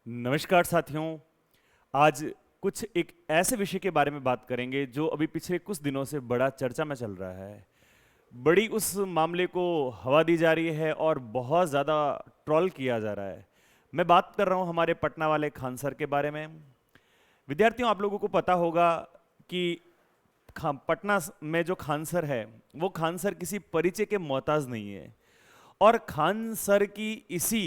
नमस्कार साथियों। आज कुछ एक ऐसे विषय के बारे में बात करेंगे जो अभी पिछले कुछ दिनों से बड़ा चर्चा में चल रहा है। बड़ी उस मामले को हवा दी जा रही है और बहुत ज़्यादा ट्रोल किया जा रहा है। मैं बात कर रहा हूँ हमारे पटना वाले खान सर के बारे में। विद्यार्थियों, आप लोगों को पता होगा कि पटना में जो खान सर है वो खान सर किसी परिचय के मोहताज नहीं है। और खान सर की इसी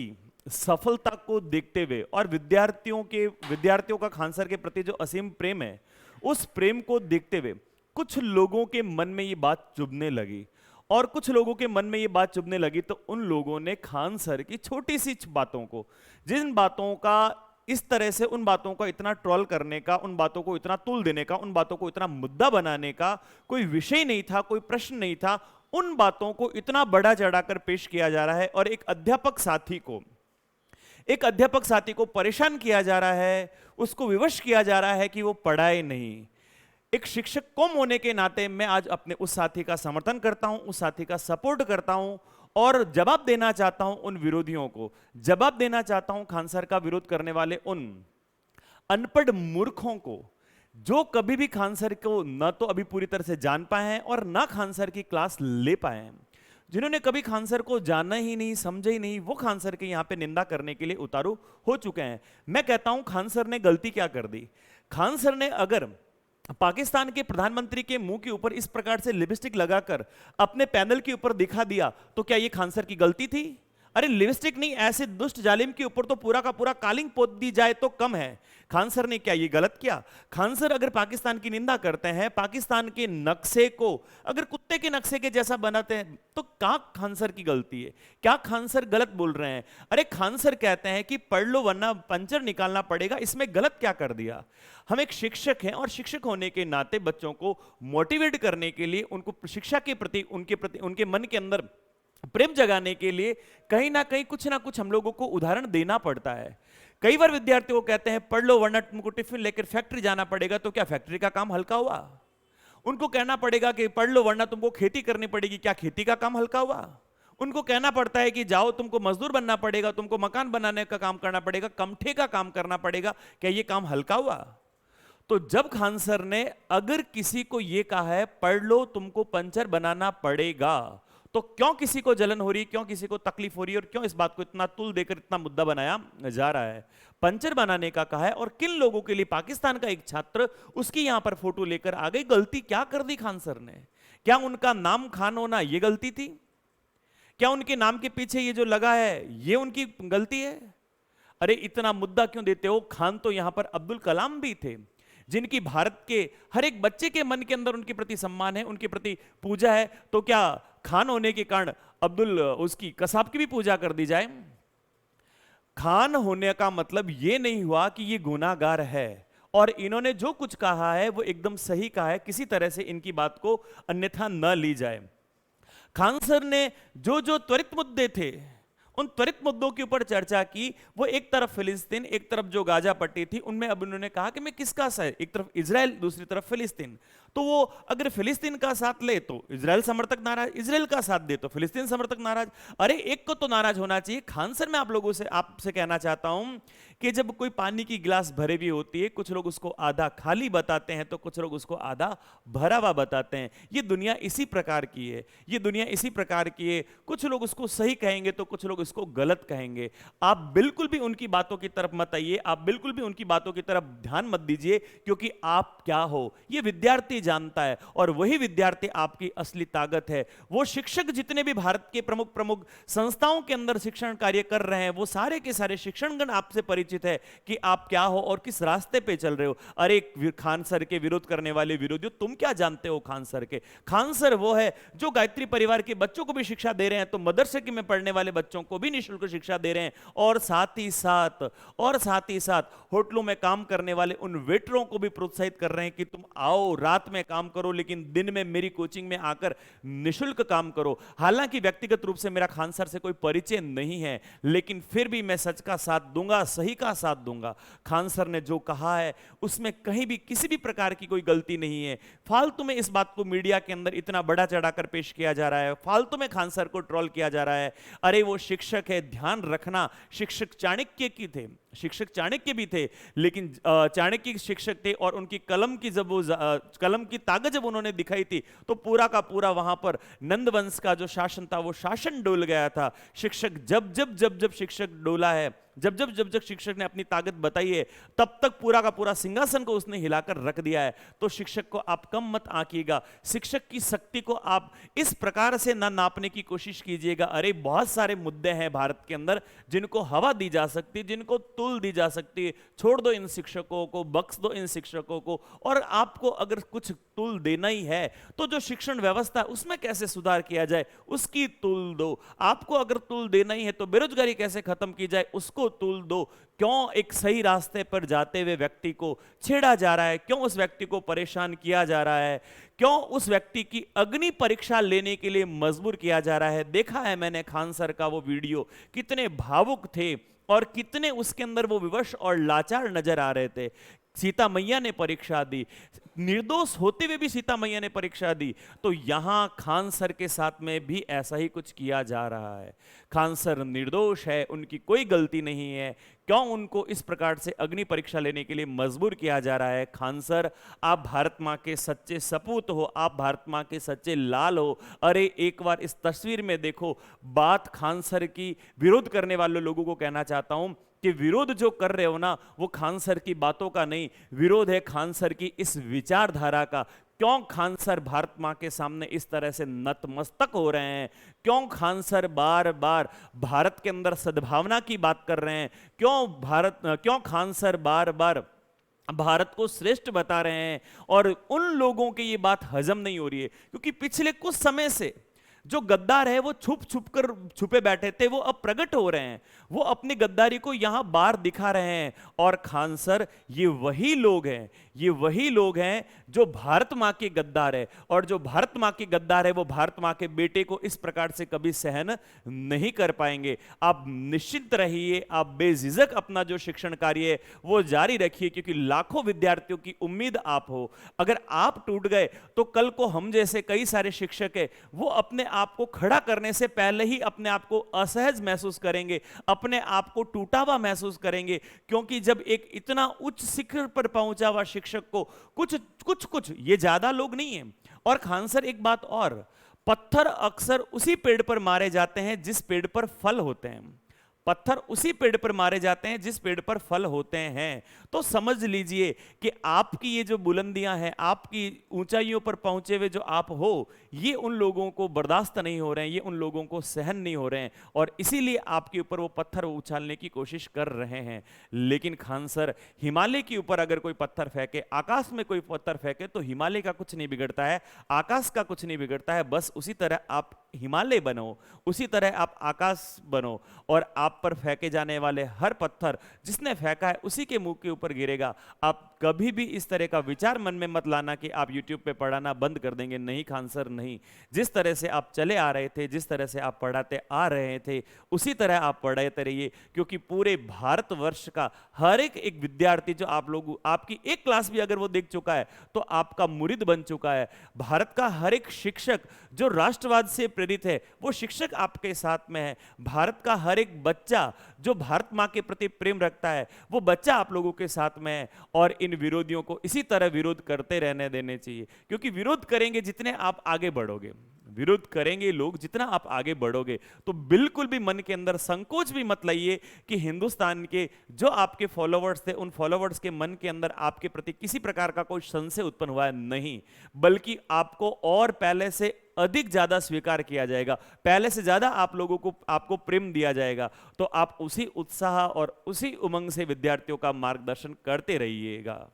सफलता को देखते हुए और विद्यार्थियों का खान सर के प्रति जो असीम प्रेम है, उस प्रेम को देखते हुए कुछ लोगों के मन में ये बात चुभने लगी। और कुछ लोगों के मन में ये बात चुभने लगी तो उन लोगों ने खान सर की छोटी सी बातों को, जिन बातों का इस तरह से, उन बातों का इतना ट्रोल करने का, उन बातों को इतना तुल देने का, उन बातों को इतना मुद्दा बनाने का कोई विषय नहीं था, कोई प्रश्न नहीं था, उन बातों को इतना बड़ा चढ़ाकर पेश किया जा रहा है। और एक अध्यापक साथी को परेशान किया जा रहा है, उसको विवश किया जा रहा है कि वो पढ़ाए नहीं। एक शिक्षक कौम होने के नाते मैं आज अपने उस साथी का समर्थन करता हूं, उस साथी का सपोर्ट करता हूं और जवाब देना चाहता हूं उन विरोधियों को, जवाब देना चाहता हूं खान सर का विरोध करने वाले उन अनपढ़ मूर्खों को जो कभी भी खान सर को न तो अभी पूरी तरह से जान पाए हैं और ना खान सर की क्लास ले पाए हैं। जिन्होंने कभी खान सर को जाना ही नहीं, समझा ही नहीं, वो खान सर के यहां पे निंदा करने के लिए उतारू हो चुके हैं। मैं कहता हूं खान सर ने गलती क्या कर दी। खान सर ने अगर पाकिस्तान के प्रधानमंत्री के मुंह के ऊपर इस प्रकार से लिपस्टिक लगाकर अपने पैनल के ऊपर दिखा दिया तो क्या ये खान सर की गलती थी? अरे लिपस्टिक नहीं, ऐसे दुष्ट जालिम के ऊपर तो पूरा का पूरा कालिंग पोत दी जाए तो कम है। खान सर ने क्या ये गलत किया? खान सर अगर पाकिस्तान की निंदा करते हैं, पाकिस्तान के नक्शे को अगर कुत्ते के नक्शे के जैसा बनाते हैं तो क्या खान सर की गलती है? क्या खान सर गलत बोल रहे हैं? अरे खान सर कहते हैं कि पढ़ लो वरना पंचर निकालना पड़ेगा, इसमें गलत क्या कर दिया? हम एक शिक्षक हैं और शिक्षक होने के नाते बच्चों को मोटिवेट करने के लिए, उनको शिक्षा के प्रति उनके मन के अंदर प्रेम जगाने के लिए कहीं ना कहीं कुछ ना कुछ हम लोगों को उदाहरण देना पड़ता है। कई बार विद्यार्थियों को कहते हैं पढ़ लो वरना तुमको टिफिन लेकर फैक्ट्री जाना पड़ेगा, तो क्या फैक्ट्री का काम हल्का हुआ? उनको कहना पड़ेगा कि पढ़ लो वरना तुमको खेती करनी पड़ेगी, क्या खेती का काम हल्का हुआ? उनको कहना पड़ता है कि जाओ तुमको मजदूर बनना पड़ेगा, तुमको मकान बनाने का काम करना पड़ेगा, कमठे का काम करना पड़ेगा, क्या ये काम हल्का हुआ? तो जब खान सर ने अगर किसी को यह कहा है पढ़ लो तुमको पंचर बनाना पड़ेगा, तो क्यों किसी को जलन हो रही, क्यों किसी को तकलीफ हो रही है और क्यों इस बात को इतना तुल देकर इतना मुद्दा बनाया जा रहा है? पंचर बनाने का कहा है और किन लोगों के लिए? पाकिस्तान का एक छात्र उसकी यहां पर फोटो लेकर आ गई। गलती क्या कर दी खान सर ने? क्या उनका नाम खान होना यह गलती थी? क्या उनके नाम के पीछे ये जो लगा है ये उनकी गलती है? अरे इतना मुद्दा क्यों देते हो? खान तो यहां पर अब्दुल कलाम भी थे, जिनकी भारत के हर एक बच्चे के मन के अंदर उनके प्रति सम्मान है, उनके प्रति पूजा है। तो क्या खान होने के कारण उसकी कसाब की भी पूजा कर दी जाए? खान होने का मतलब यह नहीं हुआ कि ये गुनाहगार है। और इन्होंने जो कुछ कहा है वो एकदम सही कहा है, किसी तरह से इनकी बात को अन्यथा न ली जाए। खान सर ने जो जो त्वरित मुद्दे थे उन त्वरित मुद्दों के ऊपर चर्चा की। वो एक तरफ फिलिस्तीन, एक तरफ जो गाजा पट्टी थी, उनमें अब उन्होंने कहा कि मैं किसका साथ, एक तरफ इजराइल, दूसरी तरफ फिलिस्तीन। तो वो अगर फिलिस्तीन का साथ ले तो इजराइल समर्थक नाराज, इजराइल का साथ दे तो फिलिस्तीन समर्थक नाराज। अरे एक को तो नाराज होना चाहिए। खान सर, मैं आपसे कहना चाहता हूं कि जब कोई पानी की गिलास भरे हुई होती है, कुछ लोग उसको आधा खाली बताते हैं तो कुछ लोग उसको आधा भरा हुआ बताते हैं। ये दुनिया इसी प्रकार की है, ये दुनिया इसी प्रकार की है। कुछ लोग उसको सही कहेंगे तो कुछ लोग इसको गलत कहेंगे। आप बिल्कुल भी उनकी बातों की तरफ मत आइए, आप बिल्कुल भी उनकी बातों की तरफ ध्यान मत दीजिए, क्योंकि आप क्या हो ये विद्यार्थी जानता है और वही विद्यार्थी आपकी असली ताकत है। वो शिक्षक जितने भी भारत के प्रमुख प्रमुख संस्थाओं के अंदर शिक्षण कार्य कर रहे हैं, वो सारे के सारे शिक्षणगण आपसे परिचित है कि आप क्या हो और किस रास्ते पे चल रहे हो। अरे खान सर के विरोध करने वाले विरोधियों, तुम क्या जानते हो खान सर के? खान सर वो है जो गायत्री परिवार के बच्चों को भी शिक्षा दे रहे हैं, तो मदरसे में पढ़ने वाले बच्चों को भी निःशुल्क शिक्षा दे रहे हैं, और साथ ही साथ होटलों में काम करने वाले उन वेटरों को भी प्रोत्साहित कर रहे हैं कि तुम आओ, रात में काम करो लेकिन दिन में मेरी कोचिंग में आकर निःशुल्क काम करो। हालांकि व्यक्तिगत रूप से मेरा खान सर से कोई परिचय नहीं है, लेकिन फिर भी मैं सच का साथ दूंगा, सही का साथ दूंगा। खान सर ने जो कहा है उसमें कहीं भी किसी भी प्रकार की कोई गलती नहीं है। फालतू में इस बात को मीडिया के अंदर इतना बड़ा चढ़ाकर पेश किया जा रहा है, फालतू में खान सर को ट्रोल किया जा रहा है। अरे वो शिक्षक शिक्षक है, ध्यान रखना, शिक्षक चाणक्य की थे, शिक्षक चाणक्य भी थे, लेकिन चाणक्य शिक्षक थे और उनकी कलम की जब वो कलम की ताकत जब उन्होंने दिखाई थी तो पूरा का पूरा वहां पर नंद वंश का जो शासन था वो शासन डोल गया था। शिक्षक जब शिक्षक डोला है, जब शिक्षक ने अपनी ताकत बताई है, तब तक पूरा का पूरा सिंहासन को उसने हिलाकर रख दिया है। तो शिक्षक को आप कम मत आंकिएगा, शिक्षक की शक्ति को आप इस प्रकार से ना नापने की कोशिश कीजिएगा। अरे बहुत सारे मुद्दे हैं भारत के अंदर जिनको हवा दी जा सकती है, जिनको तूल दी जा सकती है। छोड़ दो इन शिक्षकों को, बख्श दो इन शिक्षकों को। और आपको अगर कुछ तूल देना ही है तो जो शिक्षण व्यवस्था है उसमें कैसे सुधार किया जाए उसकी तूल दो। आपको अगर तूल देना ही है तो बेरोजगारी कैसे खत्म की जाए उसको तूल दो। क्यों एक सही रास्ते पर जाते हुए व्यक्ति को छेड़ा जा रहा है, क्यों उस व्यक्ति को परेशान किया जा रहा है, क्यों उस व्यक्ति की अग्नि परीक्षा लेने के लिए मजबूर किया जा रहा है। देखा है मैंने खान सर का वो वीडियो, कितने भावुक थे और कितने उसके अंदर वो विवश और लाचार नजर आ रहे थे। सीता मैया ने परीक्षा दी, निर्दोष होते हुए भी सीता मैया ने परीक्षा दी। तो यहां खान सर के साथ में भी ऐसा ही कुछ किया जा रहा है। खान सर निर्दोष है, उनकी कोई गलती नहीं है, क्यों उनको इस प्रकार से अग्नि परीक्षा लेने के लिए मजबूर किया जा रहा है। खान सर, आप भारत मां के सच्चे सपूत हो, आप भारत मां के सच्चे लाल हो। अरे एक बार इस तस्वीर में देखो। बात खान सर की विरोध करने वाले लोगों को कहना चाहता हूं कि विरोध जो कर रहे हो ना, वो खान सर की बातों का नहीं, विरोध है खान सर की इस विचारधारा का। क्यों खान सर भारत मां के सामने इस तरह से नतमस्तक हो रहे हैं? क्यों खान सर बार बार भारत के अंदर सद्भावना की बात कर रहे हैं? क्यों खान सर बार बार भारत को श्रेष्ठ बता रहे हैं? और उन लोगों की ये बात हजम नहीं हो रही है क्योंकि पिछले कुछ समय से जो गद्दार है वो छुपे बैठे थे, वो अब प्रकट हो रहे हैं, वो अपनी गद्दारी को यहां बाहर दिखा रहे हैं। और खान सर ये वही लोग हैं, ये वही लोग हैं जो भारत मां के गद्दार है। और जो भारत मां के गद्दार है वो भारत मां के बेटे को इस प्रकार से कभी सहन नहीं कर पाएंगे। आप निश्चित रहिए, आप बेझिझक अपना जो शिक्षण कार्य है वो जारी रखिए, क्योंकि लाखों विद्यार्थियों की उम्मीद आप हो। अगर आप टूट गए तो कल को हम जैसे कई सारे शिक्षक है वो अपने आप को खड़ा करने से पहले ही अपने आप को असहज महसूस करेंगे, अपने आप को टूटा हुआ महसूस करेंगे। क्योंकि जब एक इतना उच्च शिखर पर पहुंचा हुआ शिक्षक को कुछ ये ज्यादा लोग नहीं है। और खान सर एक बात और, पत्थर अक्सर उसी पेड़ पर मारे जाते हैं जिस पेड़ पर फल होते हैं। पत्थर उसी पेड़ पर मारे जाते हैं जिस पेड़ पर फल होते हैं। तो समझ लीजिए कि आपकी ये जो बुलंदियां हैं, आपकी ऊंचाइयों पर पहुंचे हुए जो आप हो, ये उन लोगों को बर्दाश्त नहीं हो रहे हैं, ये उन लोगों को सहन नहीं हो रहे हैं, और इसीलिए आपके ऊपर वो पत्थर उछालने की कोशिश कर रहे हैं। लेकिन खान सर, हिमालय के ऊपर अगर कोई पत्थर फेंके, आकाश में कोई पत्थर फेंके तो हिमालय का कुछ नहीं बिगड़ता है, आकाश का कुछ नहीं बिगड़ता है। बस उसी तरह आप हिमालय बनो, उसी तरह आप आकाश बनो, और आप पर फेंके जाने वाले हर पत्थर जिसने फेंका है उसी के मुंह के ऊपर गिरेगा। आप कभी भी इस तरह का विचार मन में मत लाना कि आप YouTube पे पढ़ाना बंद कर देंगे। नहीं खान सर, नहीं। जिस तरह से आप चले आ रहे थे, जिस तरह से आप पढ़ाते आ रहे थे, उसी तरह आप पढ़ाते रहिए, क्योंकि पूरे भारतवर्ष का हर एक विद्यार्थी जो आप लोग, आपकी एक क्लास भी अगर वो देख चुका है तो आपका मुरीद बन चुका है। भारत का हर एक शिक्षक जो राष्ट्रवाद से प्रेरित है वो शिक्षक आपके साथ में है। भारत का हर एक बच्चा जो भारत मां के प्रति प्रेम रखता है वो बच्चा आप लोगों के साथ में है। और इन विरोधियों को इसी तरह विरोध करते रहने देने चाहिए, क्योंकि विरोध करेंगे जितने आप आगे बढ़ोगे, विरोध करेंगे लोग जितना आप आगे बढ़ोगे। तो बिल्कुल भी मन के अंदर संकोच भी मत लाइए कि हिंदुस्तान के जो आपके फॉलोवर्स थे उन फॉलोवर्स के मन के अंदर आपके प्रति किसी प्रकार का कोई संशय उत्पन्न हुआ है, नहीं, बल्कि आपको और पहले से अधिक ज्यादा स्वीकार किया जाएगा, पहले से ज्यादा आप लोगों को, आपको प्रेम दिया जाएगा। तो आप उसी उत्साह और उसी उमंग से विद्यार्थियों का मार्गदर्शन करते रहिएगा।